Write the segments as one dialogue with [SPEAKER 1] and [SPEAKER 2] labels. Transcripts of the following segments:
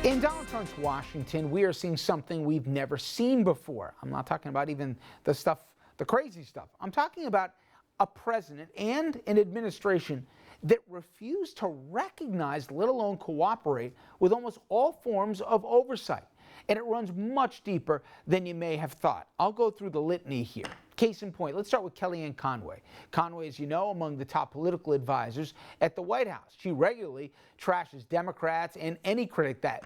[SPEAKER 1] In Donald Trump's Washington, we are seeing something we've never seen before. I'm not talking about even the crazy stuff. I'm talking about a president and an administration that refuse to recognize, let alone cooperate, with almost all forms of oversight. And it runs much deeper than you may have thought. I'll go through the litany here. Case in point, let's start with Kellyanne Conway. Conway, as you know, among the top political advisors at the White House. She regularly trashes Democrats and any critic that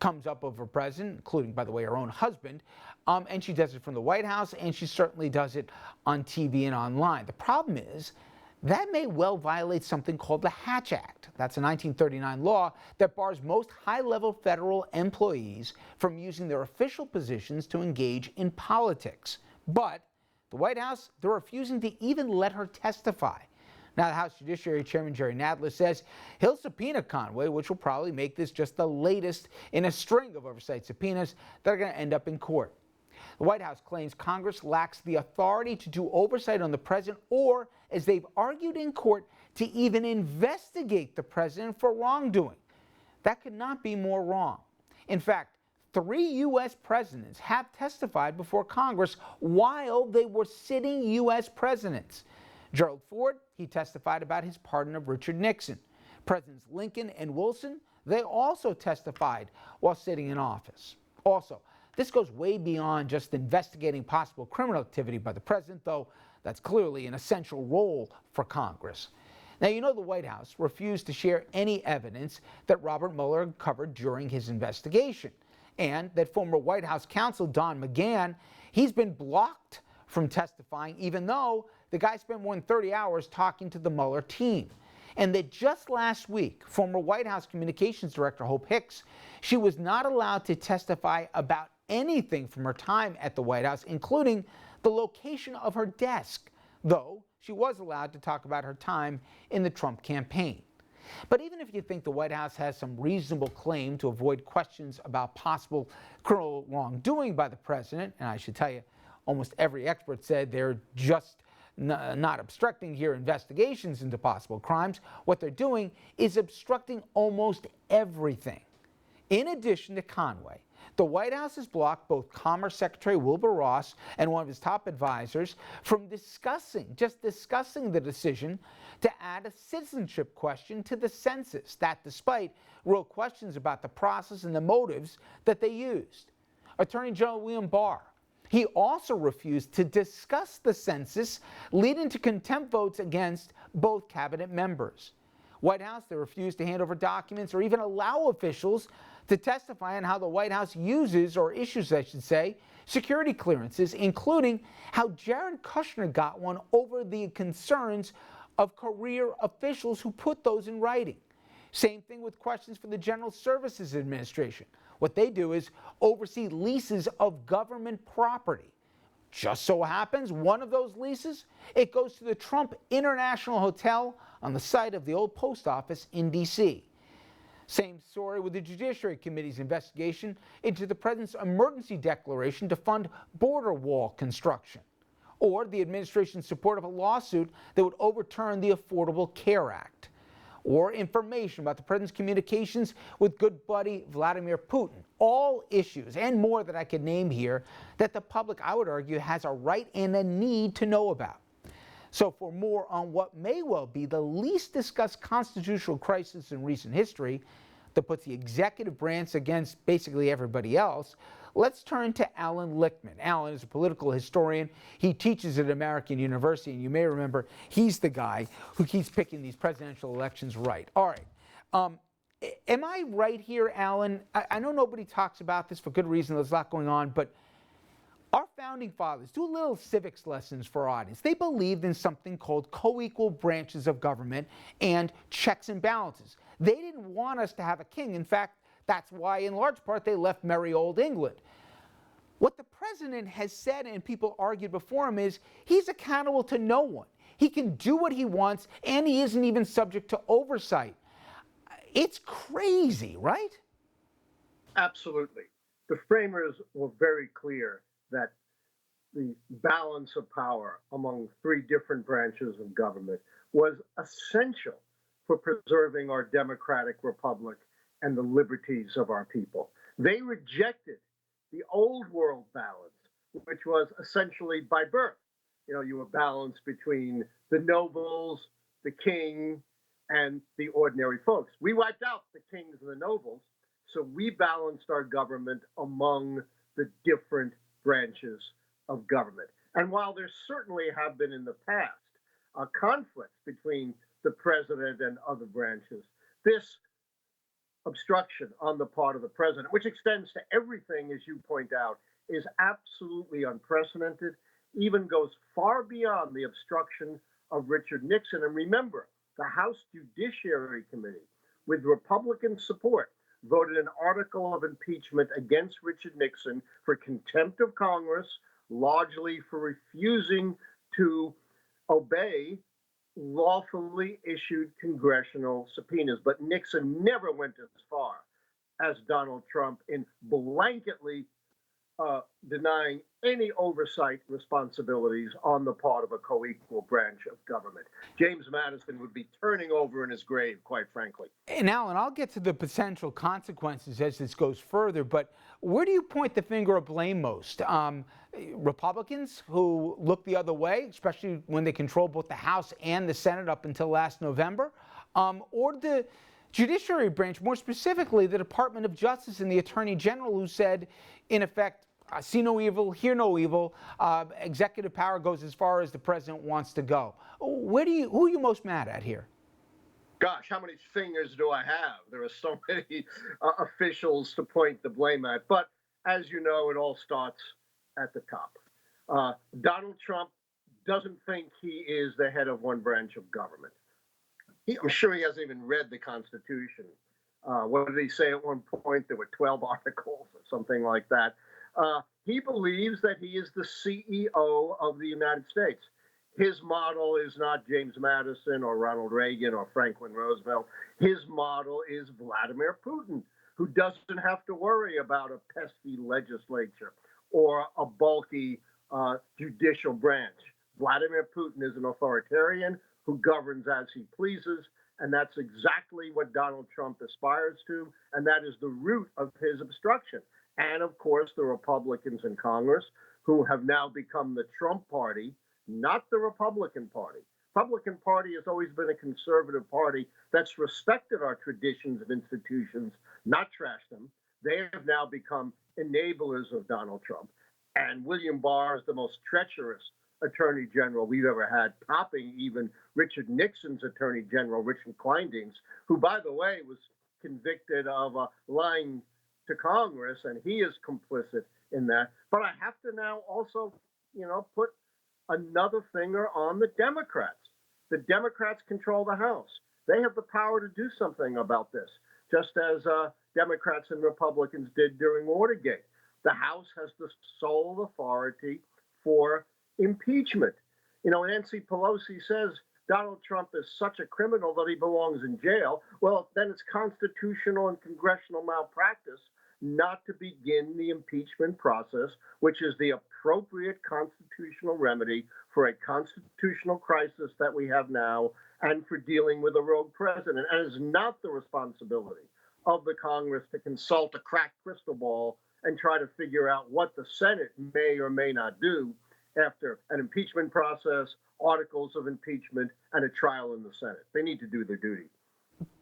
[SPEAKER 1] comes up of her president, including, by the way, her own husband. And she does it from the White House, and she certainly does it on TV and online. The problem is, that may well violate something called the Hatch Act. That's a 1939 law that bars most high-level federal employees from using their official positions to engage in politics. But the White House, they're refusing to even let her testify. Now, the House Judiciary Chairman Jerry Nadler says he'll subpoena Conway, which will probably make this just the latest in a string of oversight subpoenas that are going to end up in court. The White House claims Congress lacks the authority to do oversight on the president or, as they've argued in court, to even investigate the president for wrongdoing. That could not be more wrong. In fact, 3 U.S. presidents have testified before Congress while they were sitting U.S. presidents. Gerald Ford, he testified about his pardon of Richard Nixon. Presidents Lincoln and Wilson, they also testified while sitting in office. Also, this goes way beyond just investigating possible criminal activity by the president, though that's clearly an essential role for Congress. Now, you know the White House refused to share any evidence that Robert Mueller uncovered during his investigation, and that former White House counsel Don McGahn, he's been blocked from testifying, even though the guy spent more than 30 hours talking to the Mueller team. And that just last week, former White House Communications Director Hope Hicks, she was not allowed to testify about anything from her time at the White House, including the location of her desk, though she was allowed to talk about her time in the Trump campaign. But even if you think the White House has some reasonable claim to avoid questions about possible criminal wrongdoing by the president, and I should tell you, almost every expert said they're just not obstructing here investigations into possible crimes. What they're doing is obstructing almost everything. In addition to Conway, the White House has blocked both Commerce Secretary Wilbur Ross and one of his top advisors from discussing the decision to add a citizenship question to the census, that despite real questions about the process and the motives that they used. Attorney General William Barr, he also refused to discuss the census, leading to contempt votes against both cabinet members. White House, they refused to hand over documents or even allow officials to testify on how the White House uses, or issues I should say, security clearances, including how Jared Kushner got one over the concerns of career officials who put those in writing. Same thing with questions for the General Services Administration. What they do is oversee leases of government property. Just so happens one of those leases, it goes to the Trump International Hotel on the site of the old post office in D.C. Same story with the Judiciary Committee's investigation into the president's emergency declaration to fund border wall construction, or the administration's support of a lawsuit that would overturn the Affordable Care Act, or information about the president's communications with good buddy Vladimir Putin. All issues and more that I could name here that the public, I would argue, has a right and a need to know about. So for more on what may well be the least discussed constitutional crisis in recent history that puts the executive branch against basically everybody else, let's turn to Allan Lichtman. Allan is a political historian. He teaches at American University, and you may remember he's the guy who keeps picking these presidential elections right. All right. Am I right here, Allan? I know nobody talks about this for good reason. There's a lot going on, but our founding fathers, do a little civics lessons for our audience. They believed in something called co-equal branches of government and checks and balances. They didn't want us to have a king. In fact, that's why, in large part, they left merry old England. What the president has said, and people argued before him, is he's accountable to no one. He can do what he wants, and he isn't even subject to oversight. It's crazy, right?
[SPEAKER 2] Absolutely. The framers were very clear that the balance of power among 3 different branches of government was essential for preserving our democratic republic and the liberties of our people. They rejected the old world balance, which was essentially by birth. You were balanced between the nobles, the king, and the ordinary folks. We wiped out the kings and the nobles, so we balanced our government among the different branches of government. And while there certainly have been in the past conflicts between the president and other branches, this obstruction on the part of the president, which extends to everything, as you point out, is absolutely unprecedented, even goes far beyond the obstruction of Richard Nixon. And remember, the House Judiciary Committee, with Republican support, voted an article of impeachment against Richard Nixon for contempt of Congress, largely for refusing to obey lawfully issued congressional subpoenas. But Nixon never went as far as Donald Trump in blanketly denying any oversight responsibilities on the part of a co-equal branch of government. James Madison would be turning over in his grave, quite frankly.
[SPEAKER 1] And Allan, I'll get to the potential consequences as this goes further, but where do you point the finger of blame most? Republicans who look the other way, especially when they control both the House and the Senate up until last November, or the Judiciary branch, more specifically the Department of Justice and the Attorney General, who said, in effect, see no evil, hear no evil. Executive power goes as far as the president wants to go. Who are you most mad at here?
[SPEAKER 2] Gosh, how many fingers do I have? There are so many officials to point the blame at. But as you know, it all starts at the top. Donald Trump doesn't think he is the head of one branch of government. I'm sure he hasn't even read the Constitution. What did he say at one point? There were 12 articles or something like that. He believes that he is the CEO of the United States. His model is not James Madison or Ronald Reagan or Franklin Roosevelt. His model is Vladimir Putin, who doesn't have to worry about a pesky legislature or a bulky judicial branch. Vladimir Putin is an authoritarian who governs as he pleases, and that's exactly what Donald Trump aspires to, and that is the root of his obstruction. And of course, the Republicans in Congress, who have now become the Trump party, not the Republican Party. Republican Party has always been a conservative party that's respected our traditions and institutions, not trashed them. They have now become enablers of Donald Trump. And William Barr is the most treacherous attorney general we've ever had, topping even Richard Nixon's attorney general, Richard Kleindienst, who, by the way, was convicted of lying to Congress, and he is complicit in that. But I have to now also, put another finger on the Democrats. The Democrats control the House. They have the power to do something about this, just as Democrats and Republicans did during Watergate. The House has the sole authority for impeachment. Nancy Pelosi says Donald Trump is such a criminal that he belongs in jail. Well, then it's constitutional and congressional malpractice not to begin the impeachment process, which is the appropriate constitutional remedy for a constitutional crisis that we have now and for dealing with a rogue president. And it is not the responsibility of the Congress to consult a cracked crystal ball and try to figure out what the Senate may or may not do after an impeachment process, articles of impeachment, and a trial in the Senate. They need to do their duty.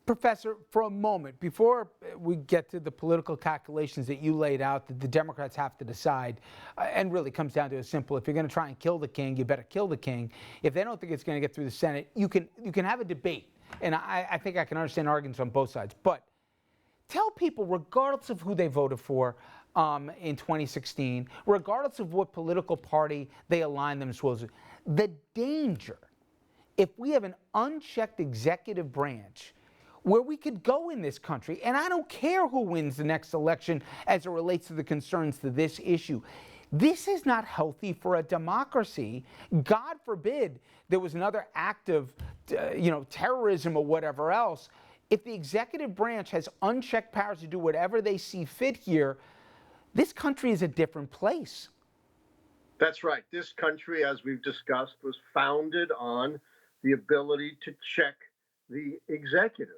[SPEAKER 1] Professor, for a moment, before we get to the political calculations that you laid out that the Democrats have to decide, and really comes down to a simple, if you're going to try and kill the king, you better kill the king. If they don't think it's going to get through the Senate, you can have a debate. And I think I can understand arguments on both sides. But tell people, regardless of who they voted for in 2016, regardless of what political party they align themselves with, the danger, if we have an unchecked executive branch where we could go in this country, and I don't care who wins the next election as it relates to the concerns to this issue. This is not healthy for a democracy. God forbid there was another act of, terrorism or whatever else. If the executive branch has unchecked powers to do whatever they see fit here, this country is a different place.
[SPEAKER 2] That's right. This country, as we've discussed, was founded on the ability to check the executive.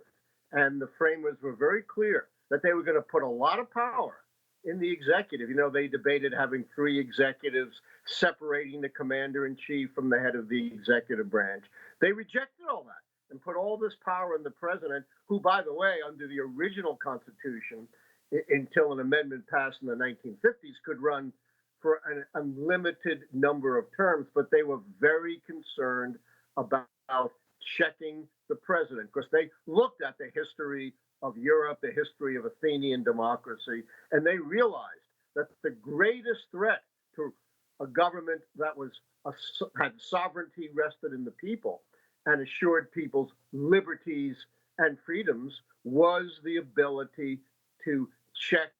[SPEAKER 2] And the framers were very clear that they were going to put a lot of power in the executive. You know, they debated having 3 executives, separating the commander in chief from the head of the executive branch. They rejected all that and put all this power in the president, who, by the way, under the original Constitution, until an amendment passed in the 1950s, could run for an unlimited number of terms. But they were very concerned about checking the president because they looked at the history of Europe, the history of Athenian democracy, and they realized that the greatest threat to a government that had sovereignty rested in the people and assured people's liberties and freedoms was the ability to check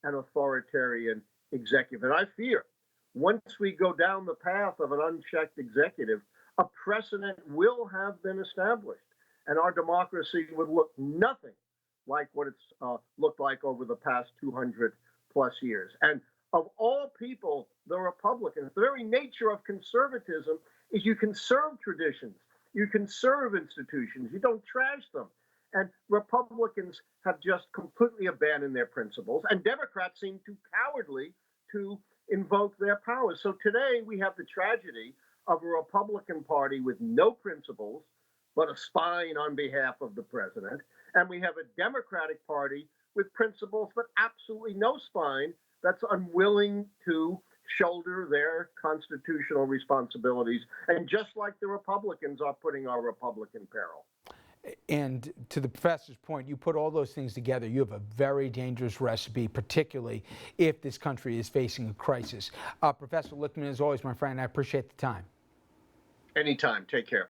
[SPEAKER 2] an authoritarian executive. And I fear once we go down the path of an unchecked executive, a precedent will have been established, and our democracy would look nothing like what it's looked like over the past 200 plus years. And of all people, the Republicans, the very nature of conservatism is you conserve traditions, you conserve institutions, you don't trash them. And Republicans have just completely abandoned their principles, and Democrats seem too cowardly to invoke their powers. So today we have the tragedy of a Republican Party with no principles, but a spine on behalf of the president. And we have a Democratic Party with principles, but absolutely no spine, that's unwilling to shoulder their constitutional responsibilities. And just like the Republicans are putting our republic in peril.
[SPEAKER 1] And to the professor's point, you put all those things together, you have a very dangerous recipe, particularly if this country is facing a crisis. Professor Lichtman, as always, my friend, I appreciate the time.
[SPEAKER 2] Anytime. Take care.